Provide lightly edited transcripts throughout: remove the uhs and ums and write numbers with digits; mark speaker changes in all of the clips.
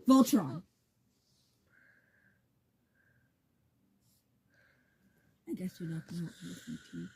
Speaker 1: Voltron. I guess you're not listening to me.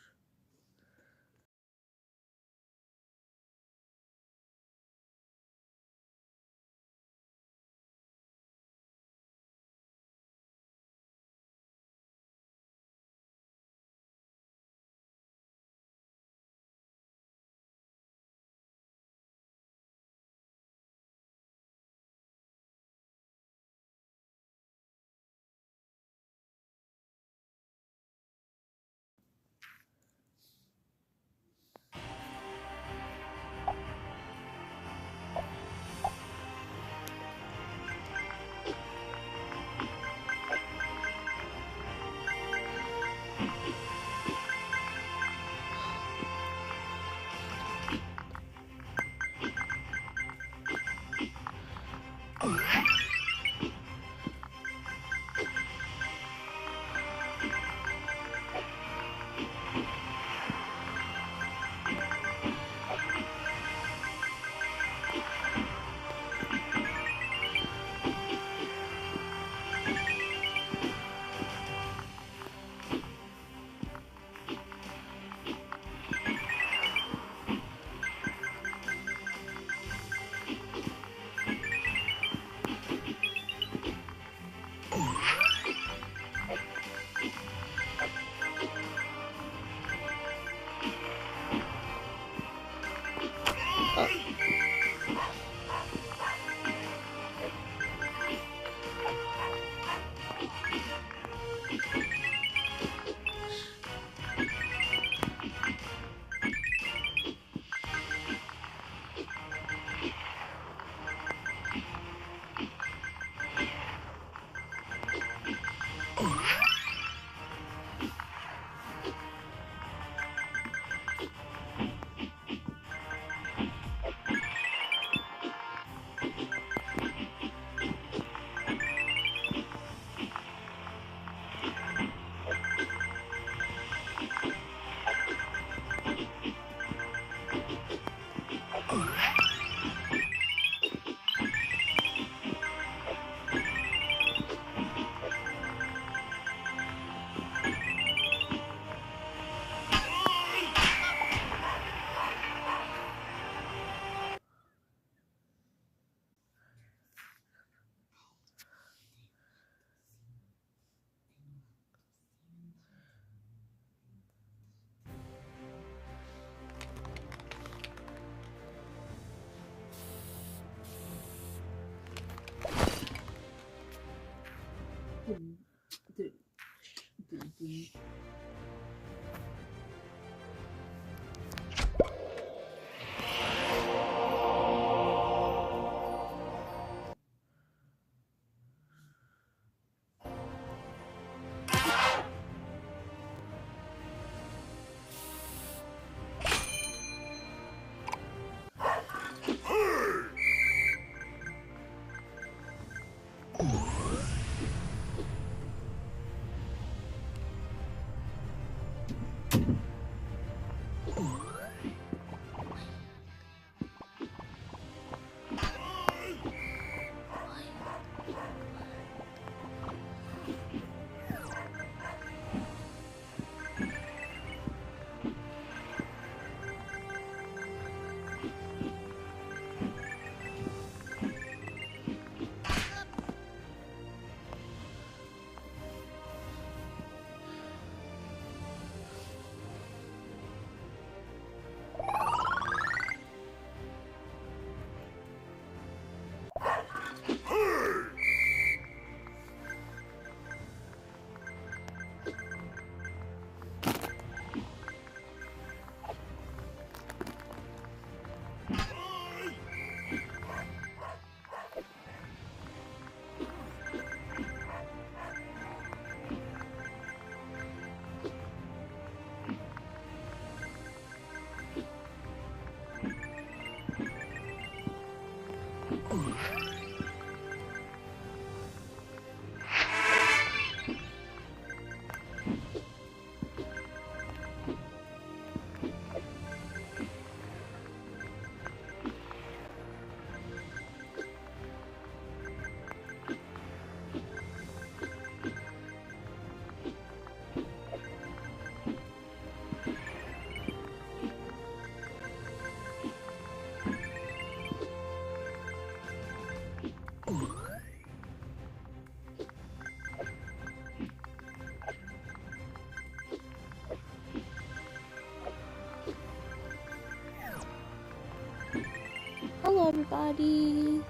Speaker 2: everybody.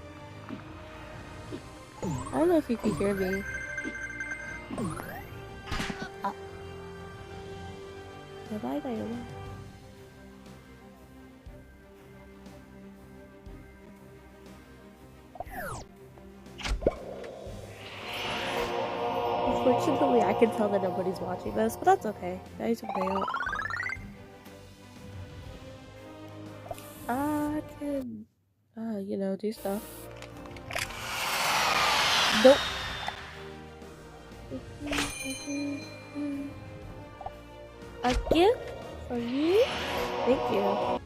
Speaker 2: I don't know if you can hear me. Bye bye. Unfortunately, I can tell that nobody's watching this, but that's okay. Guys, bail. I can, you know, do stuff. Nope. A gift for you? Thank you.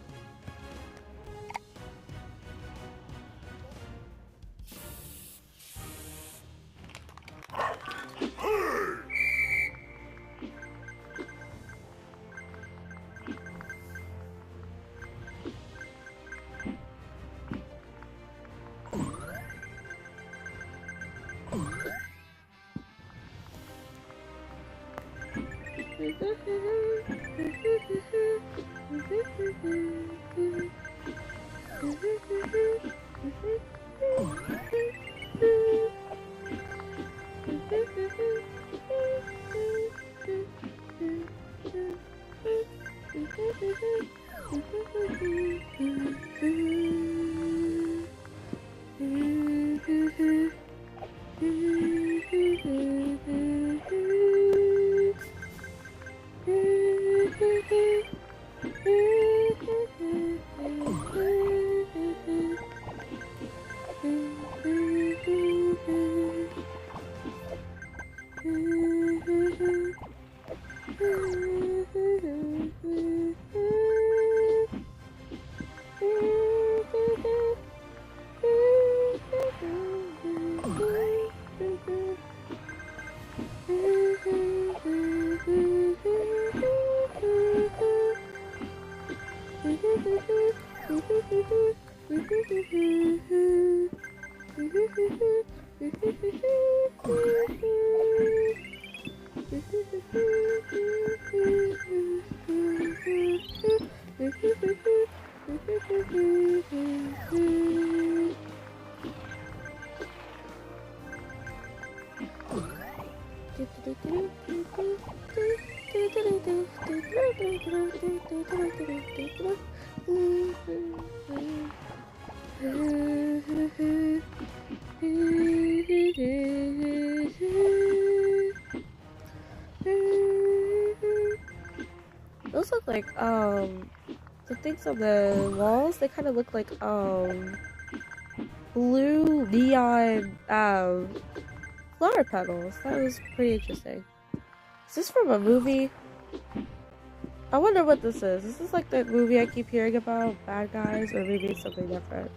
Speaker 2: Those look like, the things on the walls, they kind of look like, blue neon, flower petals. That was pretty interesting. Is this from a movie? I wonder what this is. Is this like the movie I keep hearing about? Bad Guys? Or maybe it's something different.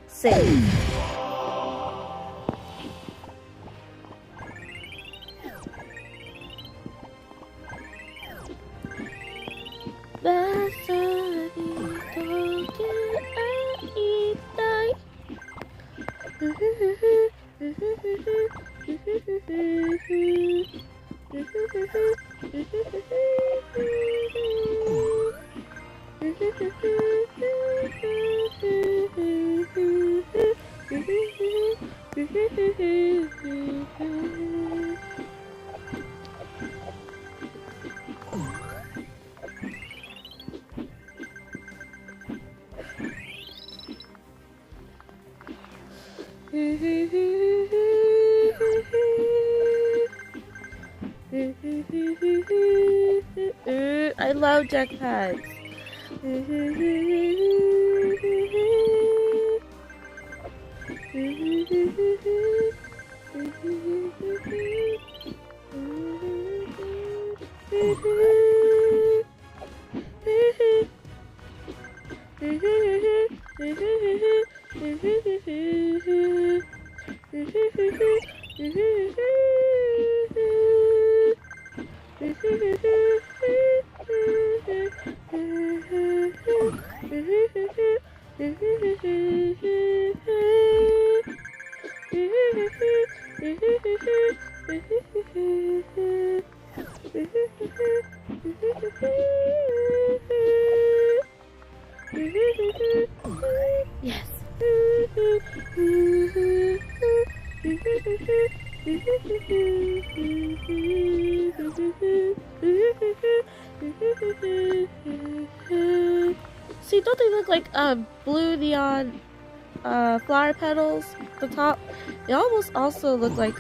Speaker 2: Save. I love jetpacks. Yes. See, don't they look like blue neon flower petals at the top? They almost also look like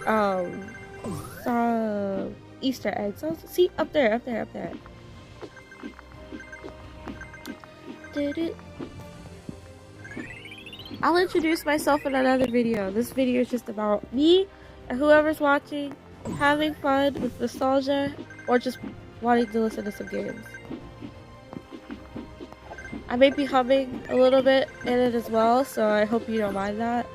Speaker 2: Easter eggs. Oh, see, up there, up there, up there. I'll introduce myself in another video. This video is just about me and whoever's watching having fun with nostalgia or just wanting to listen to some games. I may be humming a little bit in it as well, so I hope you don't mind that.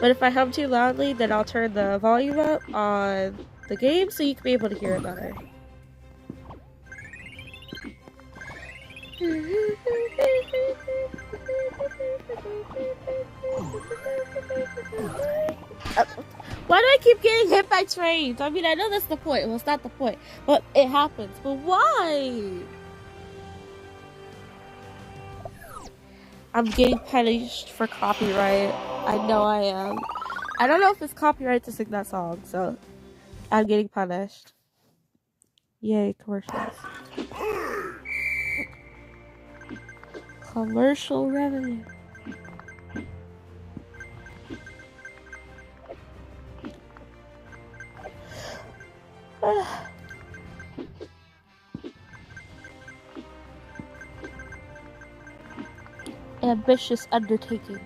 Speaker 2: But if I hum too loudly, then I'll turn the volume up on the game so you can be able to hear it better. Why do I keep getting hit by trains? I mean, I know that's the point. Well, it's not the point, but it happens. But why? I'm getting punished for copyright. I know I am. I don't know if it's copyright to sing that song, so I'm getting punished. Yay, commercials. Commercial revenue. Ambitious undertaking.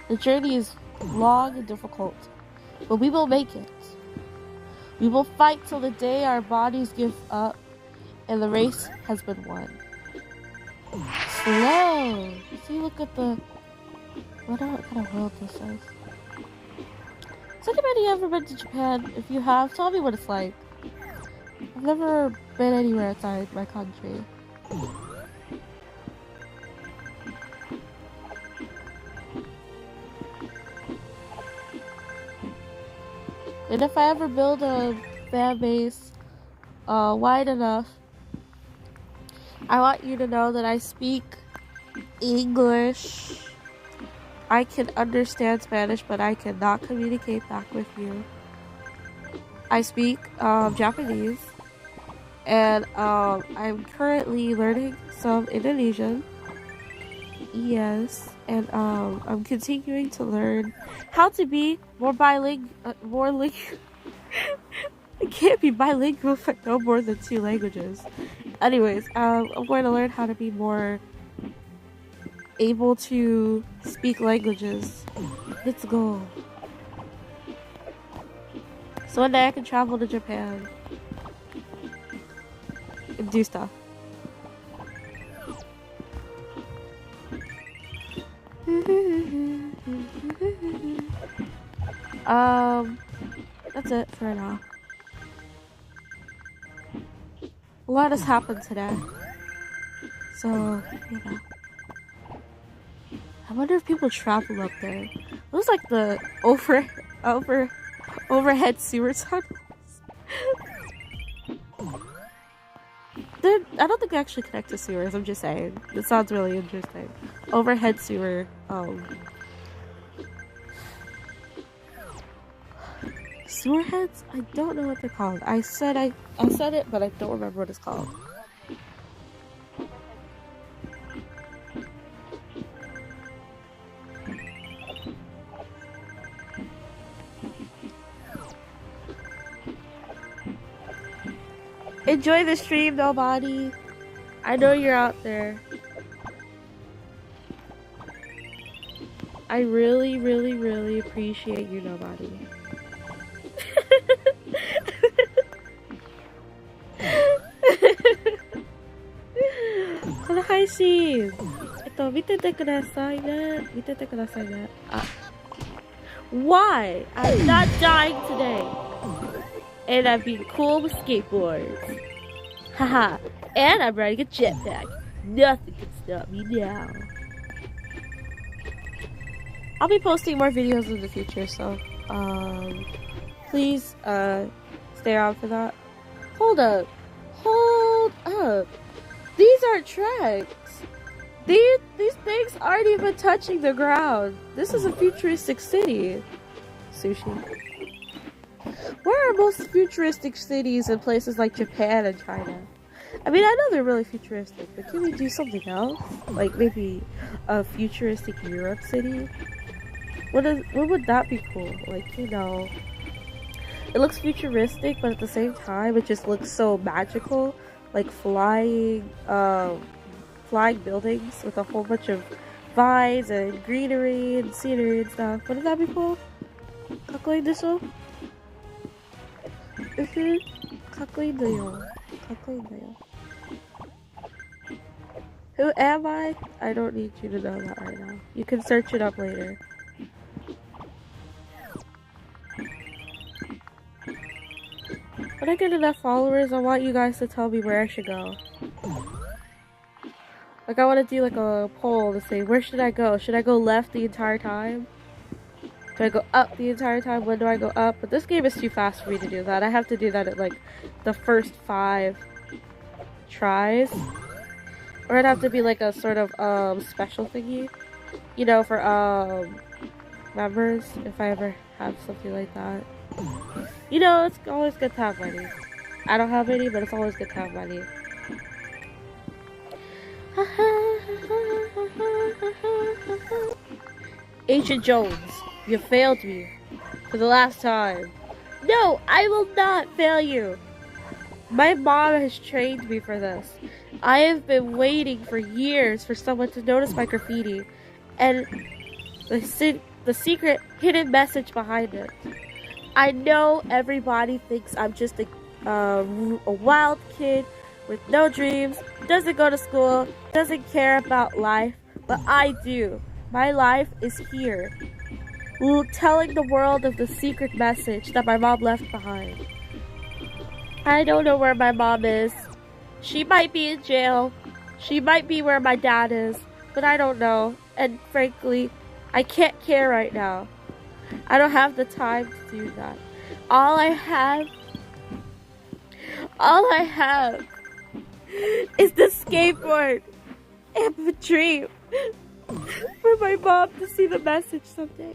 Speaker 2: The journey is long and difficult, but we will make it. We will fight till the day our bodies give up and the race has been won. Slow! See, look at the... I wonder what kind of world this is. Has anybody ever been to Japan? If you have, tell me what it's like. I've never been anywhere outside my country. And if I ever build a fan base wide enough, I want you to know that I speak English. I can understand Spanish, but I cannot communicate back with you. I speak Japanese, and I'm currently learning some Indonesian. Yes, and I'm continuing to learn how to be more bilingual. I can't be bilingual if I know more than 2 languages. Anyways, I'm going to learn how to be more able to speak languages. Let's go. So one day I can travel to Japan and do stuff. That's it for now. A lot has happened today. So, you know. I wonder if people travel up there. It was like the overhead sewer tunnels. I don't think they actually connect to sewers, I'm just saying. It sounds really interesting. Overhead sewer, sewer heads? I don't know what they're called. I said it, but I don't remember what it's called. Enjoy the stream, nobody. I know you're out there. I really, really, really appreciate you, nobody. Why? I'm not dying today. And I'm being cool with skateboards. Haha. And I'm riding a jetpack. Nothing can stop me now. I'll be posting more videos in the future, so Please, stay on for that. Hold up. Hold up. These aren't tracks. These things aren't even touching the ground. This is a futuristic city. Sushi. Where are most futuristic cities in places like Japan and China? I mean, I know they're really futuristic, but can we do something else? Like maybe a futuristic Europe city? What would that be cool? Like, you know, it looks futuristic, but at the same time, it just looks so magical. Like flying buildings with a whole bunch of vines and greenery and scenery and stuff. Wouldn't that be cool? 가까이데서? 가까이데요. 가까이데요. Who am I? I don't need you to know that right now. You can search it up later. When I get enough followers, I want you guys to tell me where I should go. Like, I want to do like a poll to say, where should I go? Should I go left the entire time? Do I go up the entire time? When do I go up? But this game is too fast for me to do that. I have to do that at like the first 5 tries. Or it'd have to be like a sort of special thingy. You know, for members, if I ever have something like that. You know, it's always good to have money. I don't have any, but it's always good to have money. Agent Jones, you failed me for the last time. No, I will not fail you. My mom has trained me for this. I have been waiting for years for someone to notice my graffiti and the secret hidden message behind it. I know everybody thinks I'm just a wild kid with no dreams, doesn't go to school, doesn't care about life, but I do. My life is here, telling the world of the secret message that my mom left behind. I don't know where my mom is. She might be in jail. She might be where my dad is, but I don't know. And frankly, I can't care right now. I don't have the time to do that. All I have is the skateboard and the dream for my mom to see the message someday.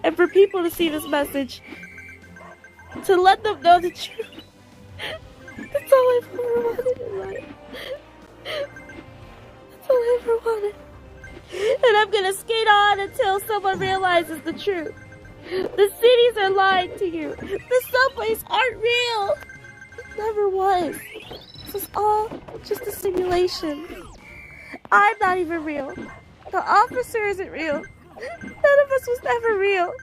Speaker 2: And for people to see this message, to let them know the truth. That's all I've ever wanted in life. That's all I ever wanted. And I'm gonna skate on until someone realizes the truth. The cities are lying to you. The subways aren't real. It never was. This was all just a simulation. I'm not even real. The officer isn't real. None of us was ever real.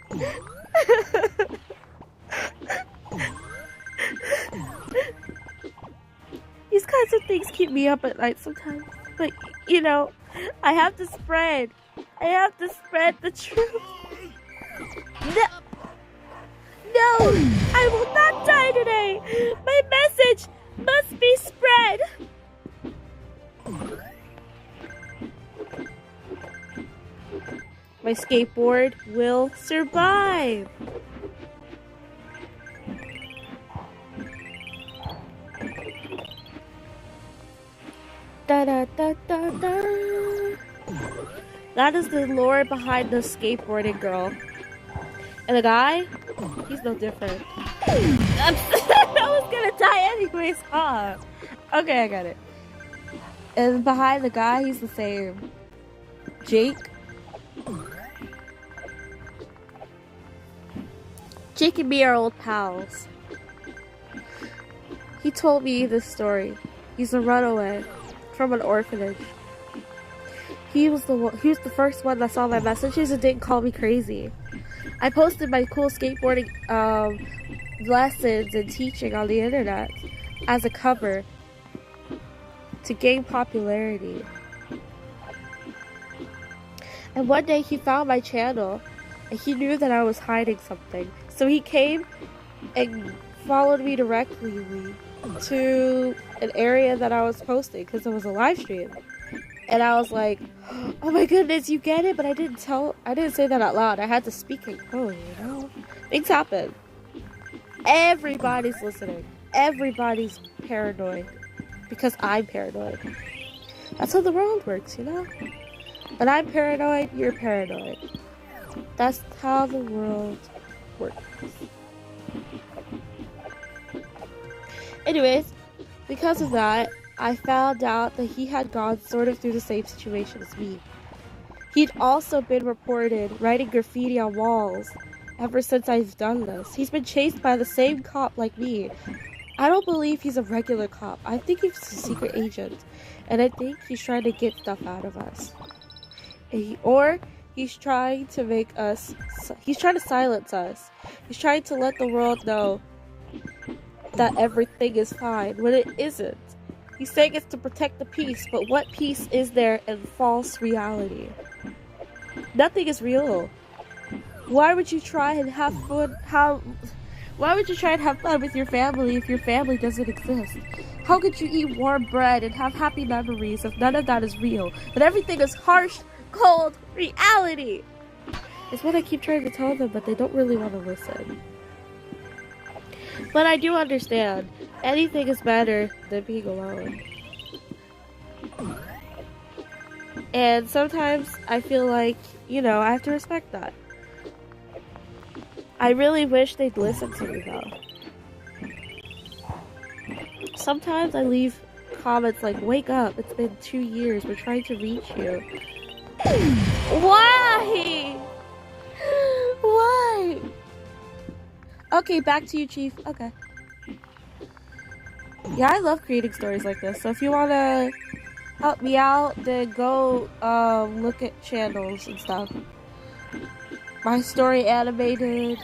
Speaker 2: These kinds of things keep me up at night sometimes. But, you know, I have to spread the truth. No, I will not die today. My message must be spread. My skateboard will survive. Da da da da da. That is the lore behind the skateboarding girl. And the guy, he's no different. I was gonna die anyways, huh? Okay, I got it. And behind the guy, he's the same. Jake. Jake and me are old pals. He told me this story. He's a runaway from an orphanage. He was the first one that saw my messages and didn't call me crazy. I posted my cool skateboarding lessons and teaching on the internet as a cover to gain popularity. And one day he found my channel and he knew that I was hiding something. So he came and followed me directly to an area that I was posting because it was a live stream. And I was like, oh my goodness, you get it? But I didn't say that out loud. I had to speak in code, you know? Things happen. Everybody's listening. Everybody's paranoid. Because I'm paranoid. That's how the world works, you know? When I'm paranoid, you're paranoid. That's how the world works. Anyways, because of that, I found out that he had gone sort of through the same situation as me. He'd also been reported writing graffiti on walls ever since I've done this. He's been chased by the same cop like me. I don't believe he's a regular cop. I think he's a secret agent. And I think he's trying to get stuff out of us. Or he's trying to make us... He's trying to silence us. He's trying to let the world know that everything is fine when it isn't. He's saying it's to protect the peace, but what peace is there in false reality? Nothing is real. Why would you try and have fun? Why would you try and have fun with your family if your family doesn't exist? How could you eat warm bread and have happy memories if none of that is real? But everything is harsh, cold reality. It's what I keep trying to tell them, but they don't really want to listen. But I do understand. Anything is better than being alone. And sometimes I feel like, you know, I have to respect that. I really wish they'd listen to me though. Sometimes I leave comments like, wake up, it's been 2 years, we're trying to reach you. Why? Why? Okay, back to you, Chief. Okay. Yeah, I love creating stories like this, so if you wanna help me out, then go look at channels and stuff. My Story Animated.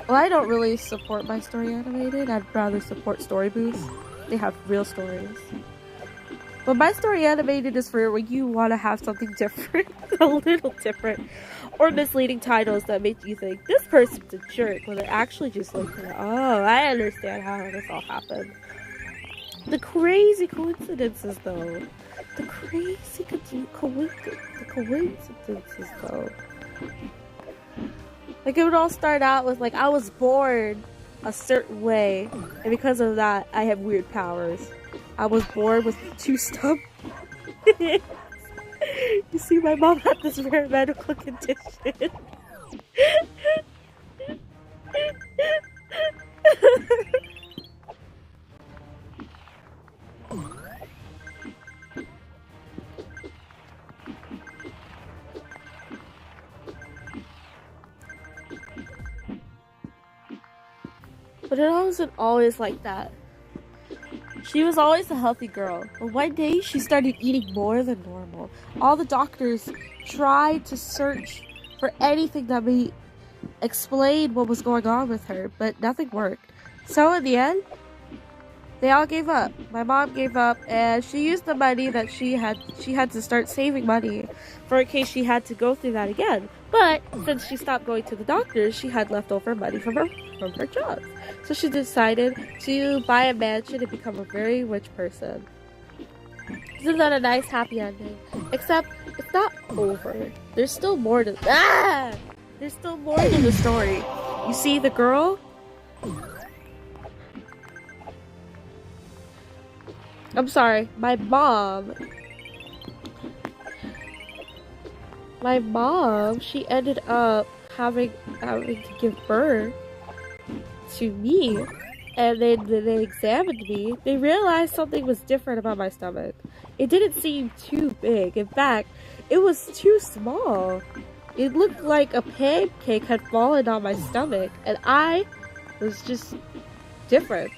Speaker 2: Well, I don't really support My Story Animated. I'd rather support Story Booth. They have real stories. But My Story Animated is for when you want to have something different, a little different, or misleading titles that make you think this person's a jerk when they're actually just like, oh, I understand how this all happened. The crazy coincidences, though. The crazy coincidences, though. Like, it would all start out with, like, I was born a certain way, and because of that, I have weird powers. I was born with 2 stubs. You see, my mom had this rare medical condition. But it wasn't always like that. She was always a healthy girl, but one day she started eating more than normal. All the doctors tried to search for anything that may explain what was going on with her, but nothing worked. So in the end, they all gave up. My mom gave up, and she used the money that she had to start saving money for in case she had to go through that again. But since she stopped going to the doctors, she had leftover money from her job. So she decided to buy a mansion and become a very rich person. Isn't that a nice happy ending? Except it's not over. There's still more to There's still more to the story. You see, the girl. I'm sorry, my mom, she ended up having to give birth to me, and then they examined me. They realized something was different about my stomach. It didn't seem too big. In fact, it was too small. It looked like a pancake had fallen on my stomach, and I was just different.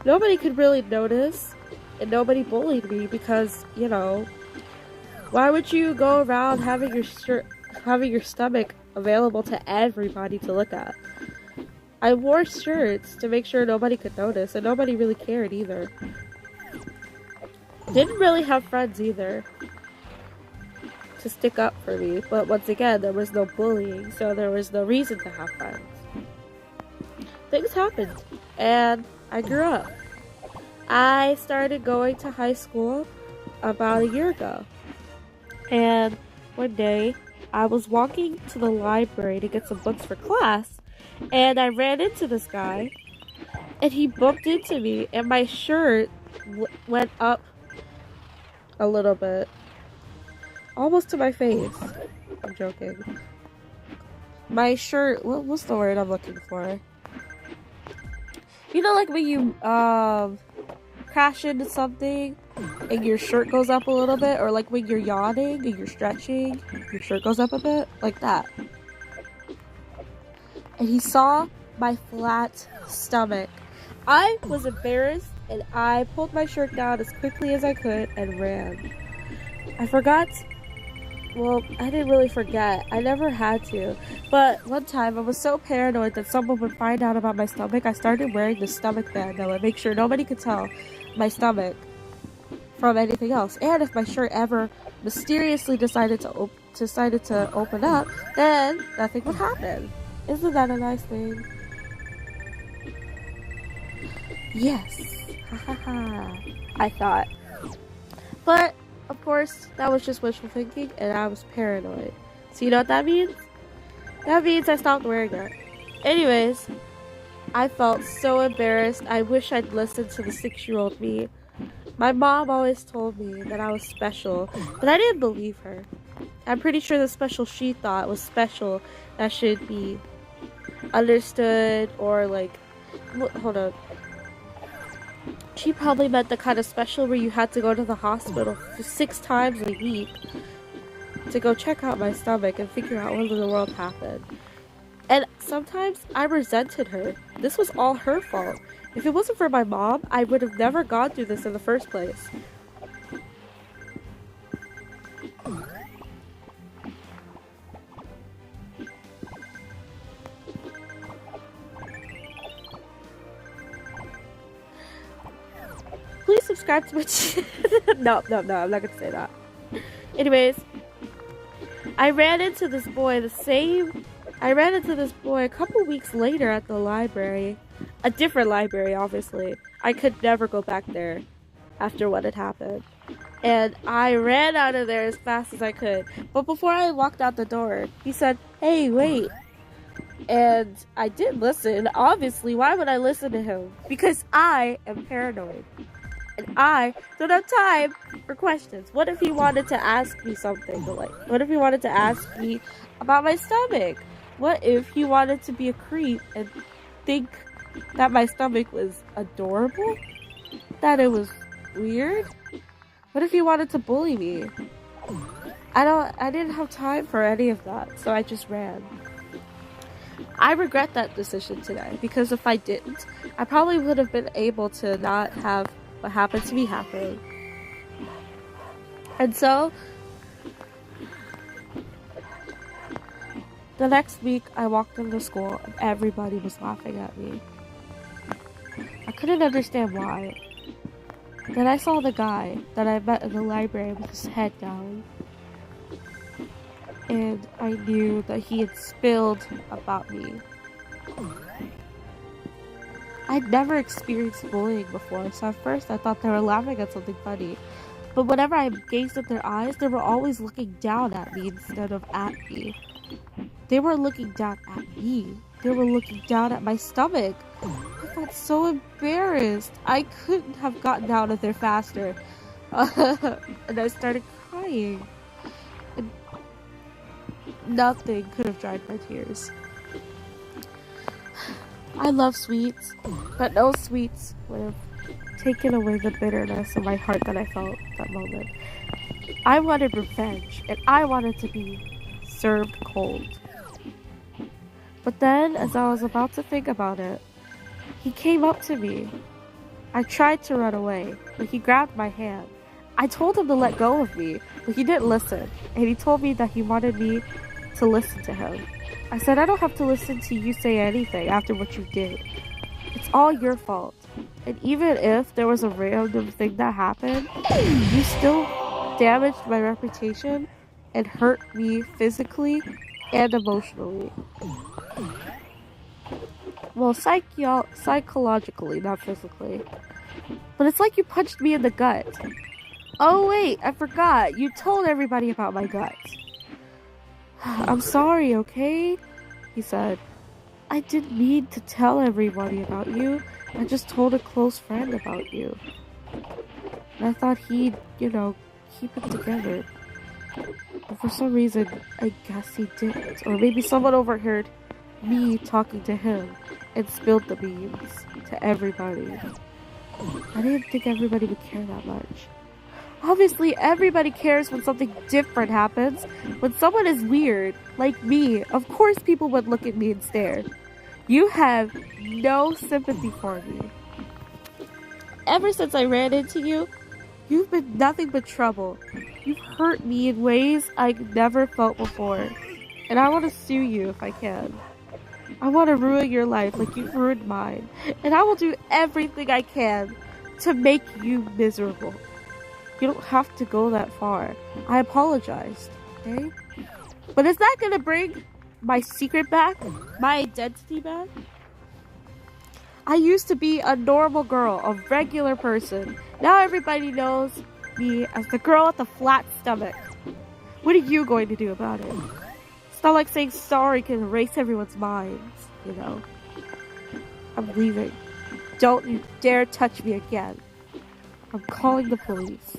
Speaker 2: Nobody could really notice, and nobody bullied me because, you know, why would you go around having your stomach available to everybody to look at? I wore shirts to make sure nobody could notice, and nobody really cared either. Didn't really have friends either to stick up for me, but once again, there was no bullying, so there was no reason to have friends. Things happened, and I grew up. I started going to high school about a year ago. And one day, I was walking to the library to get some books for class, and I ran into this guy, and he bumped into me, and my shirt went up a little bit, almost to my face. I'm joking. My shirt, what's the word I'm looking for? You know, like when you crash into something and your shirt goes up a little bit, or like when you're yawning and you're stretching, your shirt goes up a bit, like that. And he saw my flat stomach. I was embarrassed, and I pulled my shirt down as quickly as I could and ran. I forgot. Well, I didn't really forget. I never had to. But one time, I was so paranoid that someone would find out about my stomach, I started wearing the stomach band that would make sure nobody could tell my stomach from anything else. And if my shirt ever mysteriously decided to open up, then nothing would happen. Isn't that a nice thing? Yes. Ha ha ha. I thought. But of course, that was just wishful thinking, and I was paranoid. So you know what that means? That means I stopped wearing it. Anyways, I felt so embarrassed. I wish I'd listened to the 6-year-old me. My mom always told me that I was special, but I didn't believe her. I'm pretty sure the special she thought was special that should be understood, or like, hold on. She probably meant the kind of special where you had to go to the hospital 6 times a week to go check out my stomach and figure out what in the world happened. And sometimes I resented her. This was all her fault. If it wasn't for my mom, I would have never gone through this in the first place. Please subscribe to my channel. No, I'm not gonna say that. Anyways, I ran into this boy a couple weeks later at the library. A different library, obviously. I could never go back there after what had happened. And I ran out of there as fast as I could. But before I walked out the door, he said, "Hey, wait." And I did listen. Obviously, why would I listen to him? Because I am paranoid. And I don't have time for questions. What if he wanted to ask me something? What if he wanted to ask me about my stomach? What if he wanted to be a creep and think that my stomach was adorable? That it was weird? What if he wanted to bully me? I didn't have time for any of that, so I just ran. I regret that decision today, because if I didn't, I probably would have been able to not have what happened to me happen. And so, the next week I walked into school and everybody was laughing at me. I couldn't understand why. Then I saw the guy that I met in the library with his head down. And I knew that he had spilled about me. I'd never experienced bullying before, so at first I thought they were laughing at something funny. But whenever I gazed at their eyes, they were always looking down at me instead of at me. They were looking down at me. They were looking down at my stomach. I felt so embarrassed. I couldn't have gotten out of there faster. And I started crying. And nothing could have dried my tears. I love sweets, but no sweets would have taken away the bitterness in my heart that I felt at that moment. I wanted revenge, and I wanted to be served cold. But then, as I was about to think about it, he came up to me. I tried to run away, but he grabbed my hand. I told him to let go of me, but he didn't listen, and he told me that he wanted me to listen to him. I said, I don't have to listen to you say anything after what you did. It's all your fault. And even if there was a random thing that happened, you still damaged my reputation and hurt me physically and emotionally. Well, psychologically, not physically. But it's like you punched me in the gut. Oh wait, I forgot. You told everybody about my gut. I'm sorry, okay? He said. I didn't mean to tell everybody about you. I just told a close friend about you. And I thought he'd, keep it together. But for some reason, I guess he didn't. Or maybe someone overheard me talking to him and spilled the beans to everybody. I didn't think everybody would care that much. Obviously, everybody cares when something different happens. When someone is weird, like me, of course people would look at me and stare. You have no sympathy for me. Ever since I ran into you, you've been nothing but trouble. You've hurt me in ways I never felt before. And I want to sue you if I can. I want to ruin your life like you've ruined mine. And I will do everything I can to make you miserable. You don't have to go that far. I apologized, okay? But is that gonna bring my secret back? My identity back? I used to be a normal girl, a regular person. Now everybody knows me as the girl with the flat stomach. What are you going to do about it? It's not like saying sorry can erase everyone's minds, I'm leaving. Don't you dare touch me again. I'm calling the police.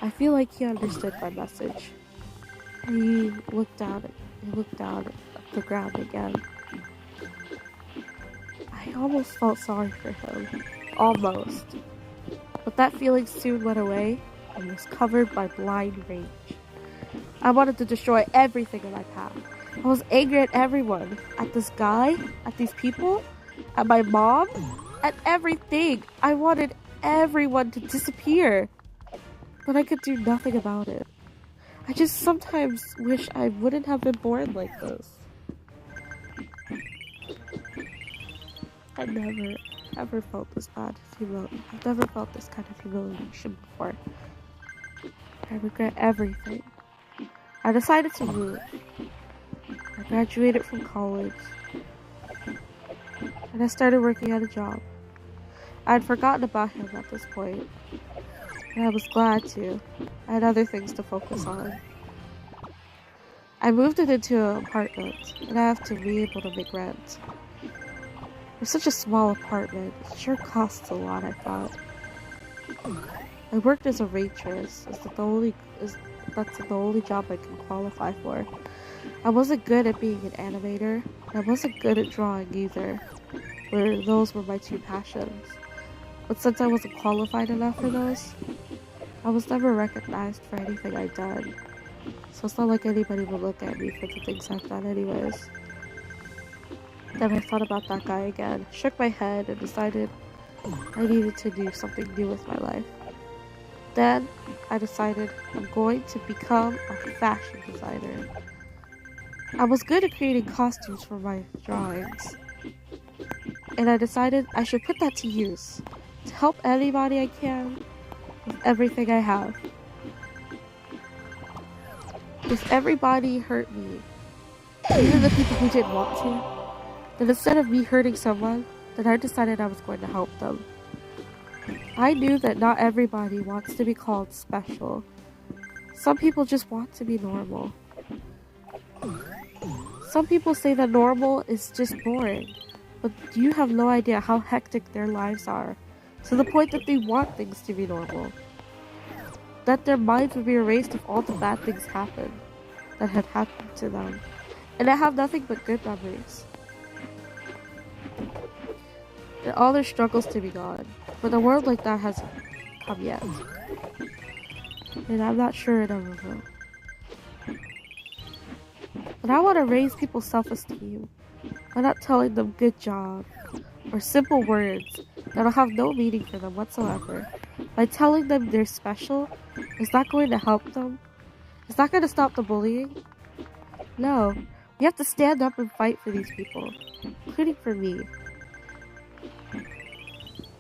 Speaker 2: I feel like he understood my message. He looked down at the ground again. I almost felt sorry for him. Almost. But that feeling soon went away and was covered by blind rage. I wanted to destroy everything in my path. I was angry at everyone. At this guy, at these people, at my mom, at everything. I wanted everyone to disappear. But I could do nothing about it. I just sometimes wish I wouldn't have been born like this. I never, ever felt this bad humiliation. I've never felt this kind of humiliation before. I regret everything. I decided to move. I graduated from college. And I started working at a job. I had forgotten about him at this point. And I was glad to. I had other things to focus on. I moved it into an apartment, and I have to be able to make rent. For such a small apartment, it sure costs a lot, I thought. I worked as a waitress, that's the only job I can qualify for. I wasn't good at being an animator, and I wasn't good at drawing either, where those were my two passions. But since I wasn't qualified enough for those, I was never recognized for anything I'd done. So it's not like anybody would look at me for the things I've done anyways. Then I thought about that guy again, shook my head, and decided I needed to do something new with my life. Then I decided I'm going to become a fashion designer. I was good at creating costumes for my drawings. And I decided I should put that to use, to help anybody I can with everything I have. If everybody hurt me, even the people who didn't want to, then instead of me hurting someone, then I decided I was going to help them. I knew that not everybody wants to be called special. Some people just want to be normal. Some people say that normal is just boring, but you have no idea how hectic their lives are, to the point that they want things to be normal. That their minds would be erased if all the bad things happened that had happened to them. And I have nothing but good memories. And all their struggles to be gone. But a world like that hasn't come yet. And I'm not sure it ever will. But I want to raise people's self-esteem by not telling them good job or simple words that'll have no meaning for them whatsoever. By telling them they're special, is that going to help them? Is that going to stop the bullying? No. We have to stand up and fight for these people, including for me.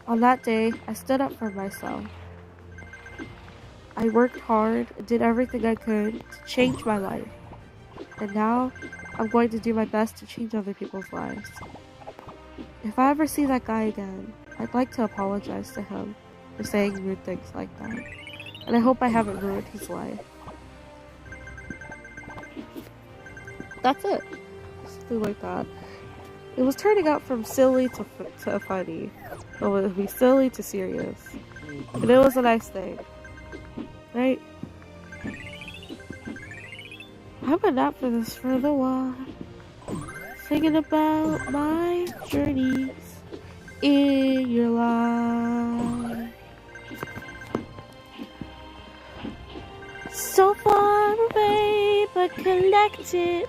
Speaker 2: On that day, I stood up for myself. I worked hard and did everything I could to change my life. And now, I'm going to do my best to change other people's lives. If I ever see that guy again, I'd like to apologize to him for saying rude things like that. And I hope I haven't ruined his life. That's it. Something like that. It was turning out from silly to funny. It would be silly to serious. And it was a nice thing. Right? I've been up for this for a little while. Thinking about my journeys in your life. So far away, but connected.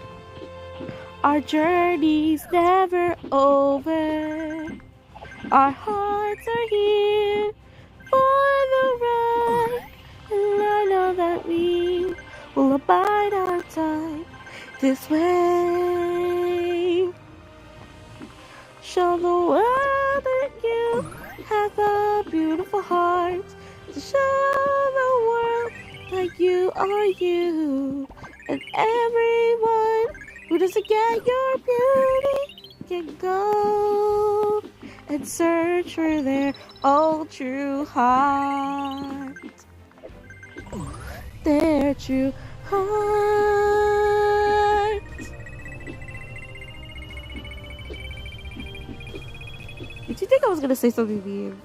Speaker 2: Our journey's never over. Our hearts are here for the ride. And I know that we will abide our time this way. Show the world that you have a beautiful heart. To show the world that you are you. And everyone who doesn't get your beauty can go and search for their own true heart. Their true heart. Did you think I was gonna say something mean?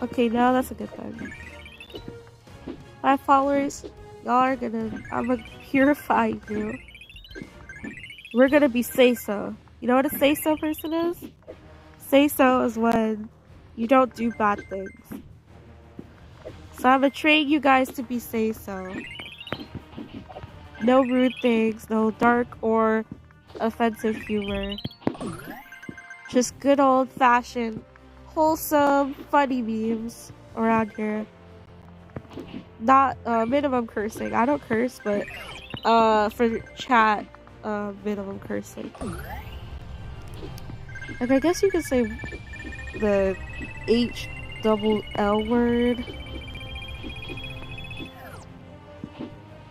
Speaker 2: Okay, now that's a good thing. My followers, y'all are I'm gonna purify you. We're gonna be say-so. You know what a say-so person is? Say-so is when you don't do bad things. So I'm gonna train you guys to be say-so. No rude things, no dark or offensive humor. Just good old-fashioned, wholesome, funny memes around here. Not minimum cursing. I don't curse, but for chat, minimum cursing. Like, I guess you could say the H-double-L word.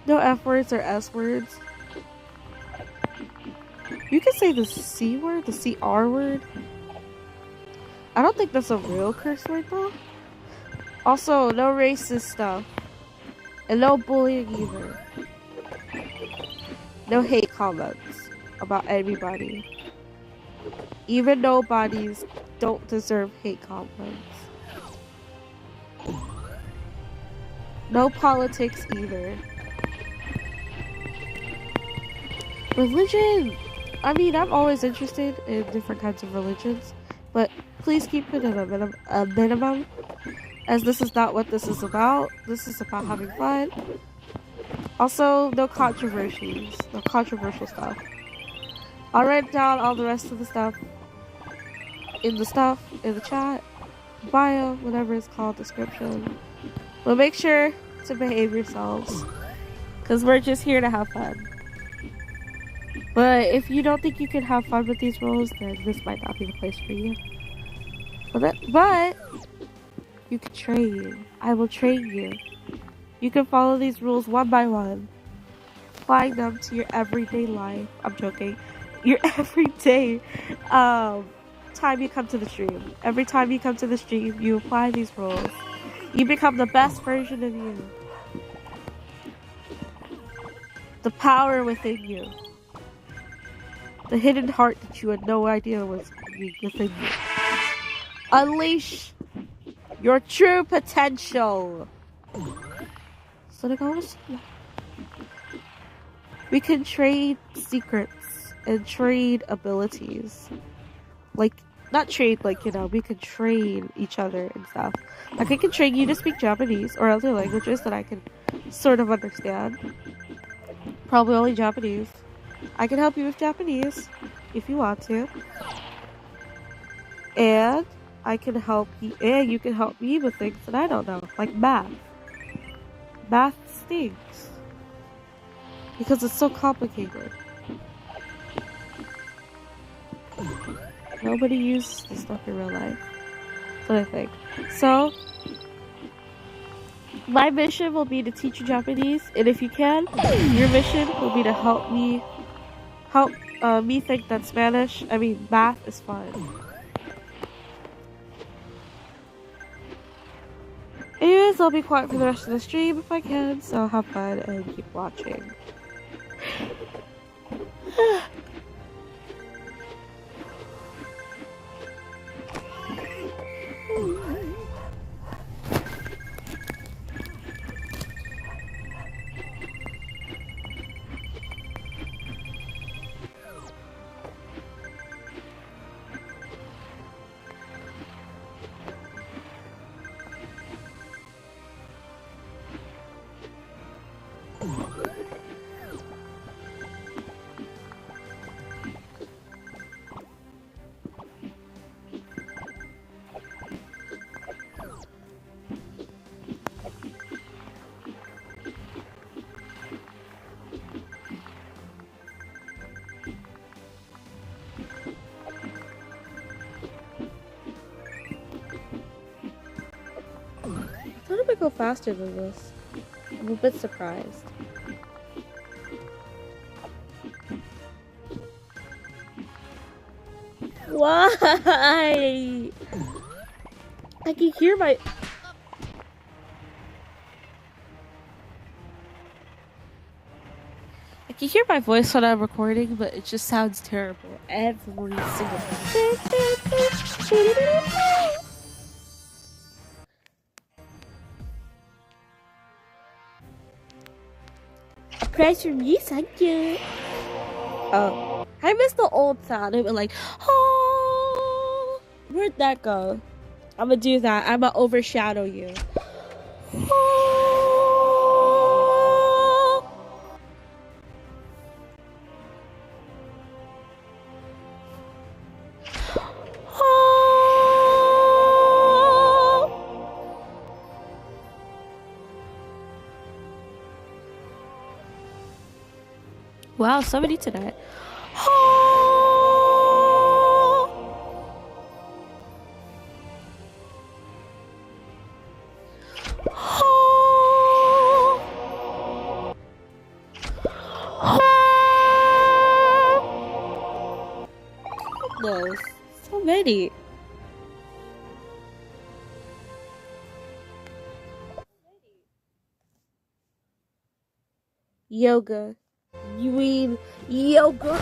Speaker 2: No F words or S words. You could say the C word, the CR word. I don't think that's a real curse word though. Also, no racist stuff. And no bullying either. No hate comments about anybody. Even nobodies don't deserve hate comments. No politics either. Religion! I mean, I'm always interested in different kinds of religions, but please keep it at a minimum, as this is not what this is about. This is about having fun. Also, no controversies, no controversial stuff. I'll write down all the rest of the stuff in the chat, bio, whatever it's called, description. But make sure to behave yourselves, because we're just here to have fun. But if you don't think you can have fun with these rules, then this might not be the place for you. But you can train. I will train you. You can follow these rules one by one, applying them to your everyday life. I'm joking. Your everyday time you come to the stream. Every time you come to the stream, you apply these rules. You become the best version of you. The power within you. The hidden heart that you had no idea was within you. Unleash your true potential. So to go, we can trade secrets and trade abilities. Like, not trade, like, you know, we can train each other and stuff. Like, I can train you to speak Japanese or other languages that I can sort of understand. Probably only Japanese. I can help you with Japanese if you want to. And I can help you, and you can help me with things that I don't know, like math. Math stinks. Because it's so complicated. Nobody uses this stuff in real life. That's what I think. So, my mission will be to teach you Japanese, and if you can, your mission will be to help me think that math is fun. Anyways, I'll be quiet for the rest of the stream if I can, so have fun and keep watching. I thought it would go faster than this. I'm a bit surprised. Why? I can hear my... I can hear my voice when I'm recording, but it just sounds terrible every single time. Price for me, thank you. Oh, I missed the old sound. It was like, oh, where'd that go? I'm gonna do that. I'm gonna overshadow you. Wow, somebody tonight. Goodness, so many. Yoga. You mean yoga?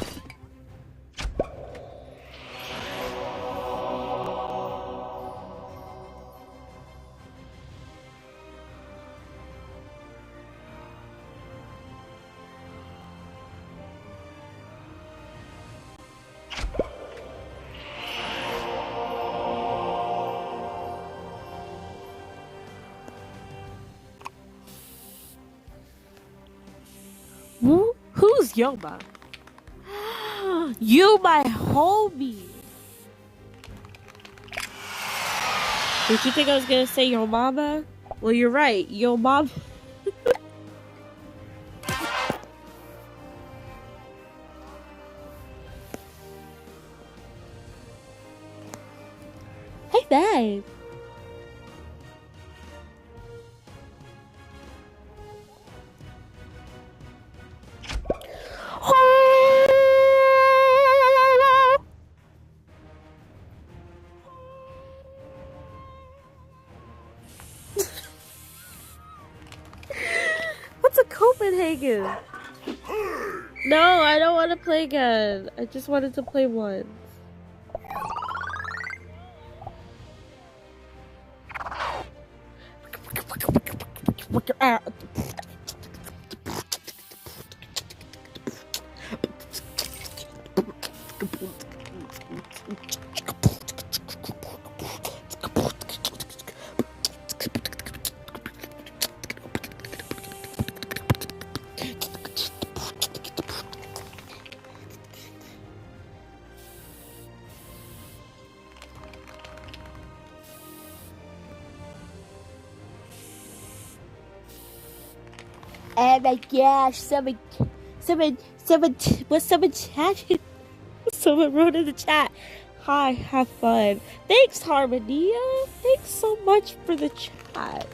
Speaker 2: Who's Yoma? You, my homie. Did you think I was gonna say your mama? Well, you're right. Your mom. Hey, babe. What's a Copenhagen? No, I don't want to play again. I just wanted to play once. Oh my gosh, someone chatted? Someone wrote in the chat, hi, have fun. Thanks, Harmonia. Thanks so much for the chat.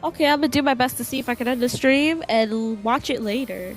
Speaker 2: Okay, I'm gonna do my best to see if I can end the stream and watch it later.